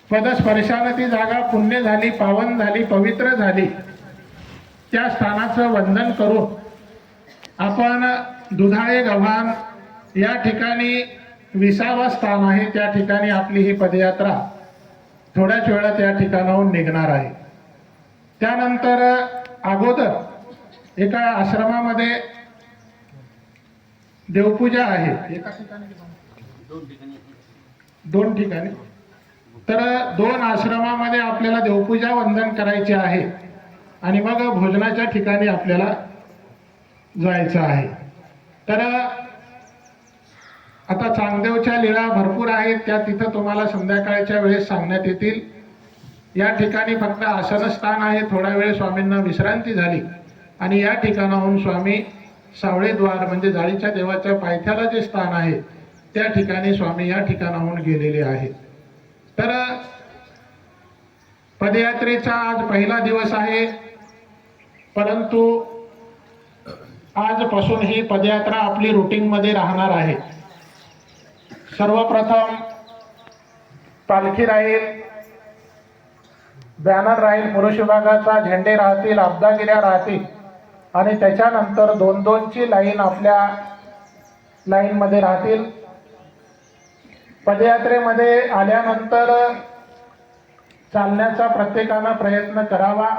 पदस्पर्शाने ती जागा पुण्य झाली, पावन झाली, पवित्र झाली. त्या स्थानाचं वंदन करून आपण दुधाळे गव्हाण या ठिकाणी 20वं स्थान आहे, त्या ठिकाणी आपली ही पदयात्रा थोड्याच वेळात या ठिकाणाहून निघणार आहे. त्यानंतर अगोदर एका आश्रमामध्ये देवपूजा आहे. एका ठिकाणी दोन ठिकाणी, तर 2 आश्रमामध्ये आपल्याला देवपूजा वंदन करायचे आहे आणि मग भोजनाच्या ठिकाणी आपल्याला जायचं आहे. तर आता चांगदेवच्या लीळा भरपूर आहेत, त्या तिथं तुम्हाला संध्याकाळच्या वेळेस सांगण्यात येतील. या ठिकाणी फक्त आसनस्थान आहे. थोडा वेळ स्वामींना विश्रांती झाली आणि या ठिकाणाहून स्वामी सावळेद्वार म्हणजे जाळीच्या देवाच्या पायथ्याला जे स्थान आहे त्या ठिकाणी स्वामी या ठिकाणाहून गेलेले आहेत. तर पदयात्रेचा आज पहिला दिवस आहे, परंतु आजपासून ही पदयात्रा आपली रुटीनमध्ये राहणार आहे. सर्वप्रथम पालखी राहील, बॅनर राहील, पुरुष विभागाचा झेंडे राहतील, अब्दागिऱ्या राहतील आणि त्याच्यानंतर 2-2ची लाईन आपल्या लाईनमध्ये राहतील. पदयात्रेमध्ये आल्यानंतर चालण्याचा प्रत्येकानं प्रयत्न करावा,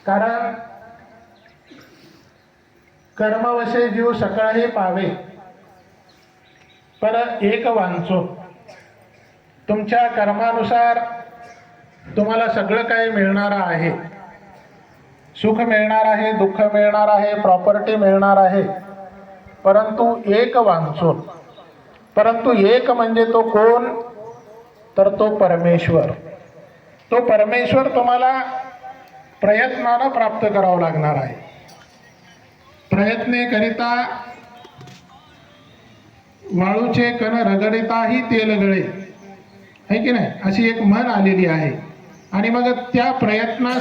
कारण कर्मवशे जीव सकळही पावे पर एक वांचो. तुमच्या कर्मानुसार तुम्हाला सगळं काही मिळणार आहे. सुख मिळणार आहे, दुःख मिळणार आहे, प्रॉपर्टी मिळणार आहे, परंतु एक वांचो. परंतु एक म्हणजे तो कोण? तर तो परमेश्वर. तो परमेश्वर तुम्हाला प्रयत्नानं प्राप्त करावा लागणार आहे. प्रयत्ने करिता वाळूचे कण रगडिताही तेल गळे, है की नाही, अशी एक म्हण आलेली आहे. आणि मग त्या प्रयत्न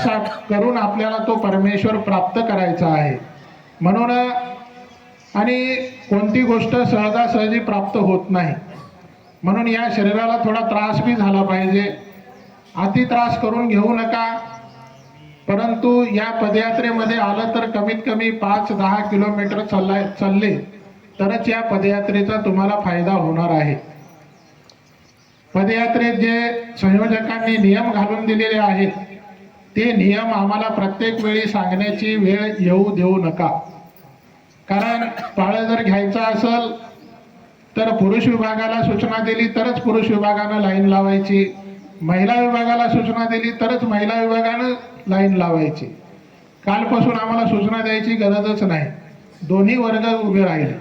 करून आपल्याला तो परमेश्वर प्राप्त करायचा आहे. म्हणून आणि कोणती गोष्ट सहजासहजी प्राप्त होत नाही. म्हणून या शरीराला थोडा त्रास बी झाला पाहिजे. अति त्रास करून घेऊ नका. परंतु या पदयात्रेमध्ये आलं तर कमीत कमी 5-10 किलोमीटर चालले तरच या पदयात्रेचा तुम्हाला फायदा होणार आहे. पदयात्रेत जे संयोजकांनी नियम घालून दिलेले आहेत ते नियम आम्हाला प्रत्येक वेळी सांगण्याची वेळ येऊ देऊ नका. कारण पाळं जर घ्यायचा असेल तर पुरुष विभागाला सूचना दिली तरच पुरुष विभागानं लाईन लावायची, महिला विभागाला सूचना दिली तरच महिला विभागानं लाईन लावायची. कालपासून आम्हाला सूचना द्यायची गरजच नाही, दोन्ही वर्ग उभे राहिले.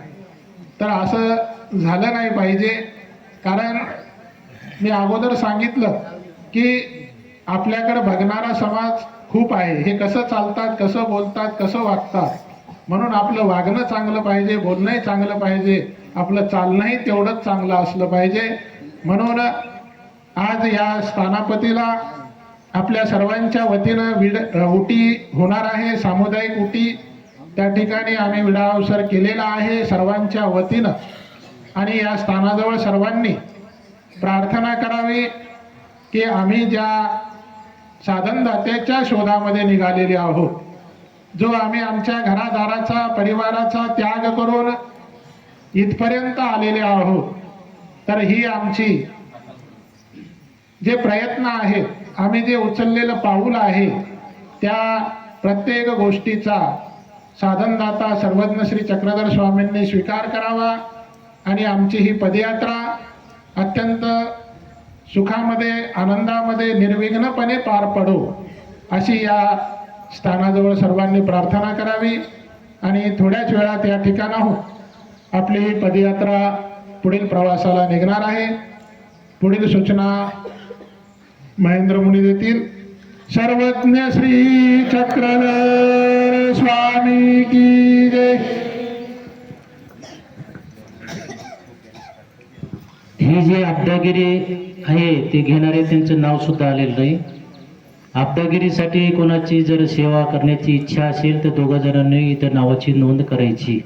तर असं झालं नाही पाहिजे. कारण मी अगोदर सांगितलं की आपल्याकडे बघणारा समाज खूप आहे. हे कसं चालतात, कसं बोलतात, कसं वागतात, म्हणून आपलं वागणं चांगलं पाहिजे, बोलणंही चांगलं पाहिजे, आपलं चालणंही तेवढंच चांगलं असलं पाहिजे. म्हणून आज या स्थानापतीला आपल्या सर्वांच्या वतीनं उटी होणार आहे, सामुदायिक उटी. त्या ठिकाणी आम्ही विडा अवसर केलेला आहे सर्वांच्या वतीनं. आणि या स्थानाजवळ सर्वांनी प्रार्थना करावी की आम्ही ज्या साधनदात्याच्या शोधामध्ये निघालेले आहोत, जो आम्ही आमच्या घरादाराचा परिवाराचा त्याग करून इथपर्यंत आलेले आहोत, तर ही आमची जे प्रयत्न आहेत, आम्ही जे उचललेलं पाऊल आहे, त्या प्रत्येक गोष्टीचा साधनदाता सर्वज्ञ श्री चक्रधर स्वामींनी स्वीकार करावा आणि आमची ही पदयात्रा अत्यंत सुखामध्ये आनंदामध्ये निर्विघ्नपणे पार पडो अशी या स्थानाजवळ सर्वांनी प्रार्थना करावी. आणि थोड्याच वेळात या ठिकाणाहून आपली ही पदयात्रा पुढील प्रवासाला निघणार आहे. पुढील सूचना महेंद्र मुनी देतील. सर्वज्ञ श्री चक्रधर स्वामी की जय. हे जे अब्दागिरी आहे ते घेणारे त्यांचं नाव सुद्धा आलेलं नाही. अब्दागिरीसाठी कोणाची जर सेवा करण्याची इच्छा असेल तर 2 जणांनी इथं नावाची नोंद करायची.